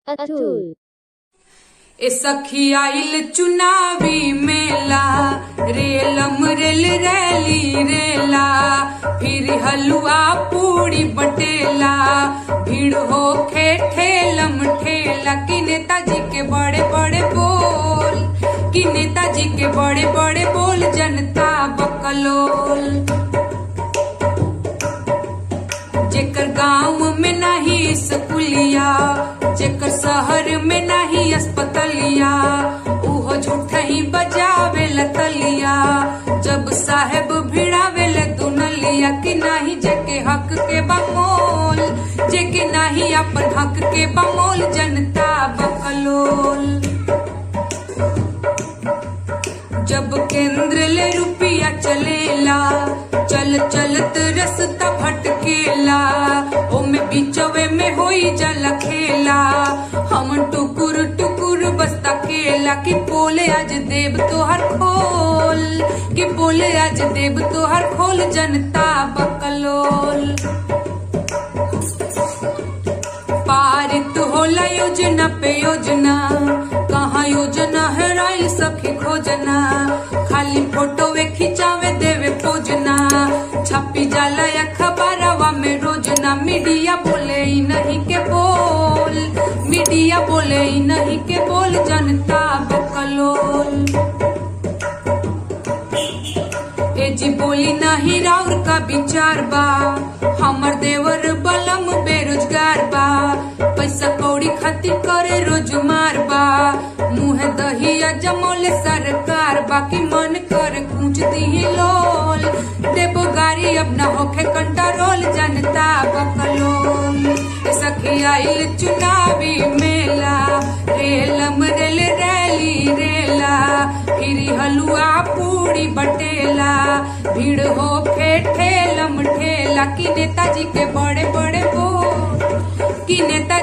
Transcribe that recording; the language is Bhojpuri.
अतुल। ए सखी आइल चुनावी मेला, रेलम रेल रैली रेला, फिर हलवा पूड़ी बटेला, भीड़ होखे ठेलम ठेला। कि नेताजी के बड़े बड़े बोल, कि नेताजी के बड़े बड़े बोल, जनता बकलोल। जेकर गांव में नहीं स्कूलिया, जेकर शहर में नहीं अस्पतालिया, उहो झूठा ही बजावे लतलिया। जब साहेब भिड़ावे ले दुनलिया, कि नहीं जेके हक के बमोल, जेके नहीं अपन हक के बमोल, जनता बकलोल। जब केंद्र ले रुपया चलेला, चल चलत रस्ता भटकेला, ओमे बीचवे में होई जला खेला। हम टुकुर टुकुर बस्ता केला, कि बोले आज देव तोहर खोल, कि बोले आज देव तोहर खोल, जनता बकलोल। पारित होला योजना पे योजना, कहाँ योजना है राइल सखी खोजना। खाली फोटो वे खिंचावे देवे पोजना, छपी जाला अखबारवा में रोजना। मीडिया बोले ही नहीं के बोल, मीडिया बोले ही नहीं के बोल, जनता बकलोल। ए जी बोली नहीं राउर का विचार बा, हमर देवर बलम बेरोजगार बा, पैसा कौड़ी खातिर करे रोज मार बा। मुँह दहिया जमोले सरकार, बाकी मन कर कूच दी लोल। देबो गाड़ी अब न होखे कंट्रोल, जनता बकलोल। सखी आइल चुनावी मेला, रेलम रेल रैली रेला, फिर हलवा पूड़ी बटेला, भीड़ होखे ठेलम ठेला। कि नेताजी के बड़े बड़े बोल, कि नेता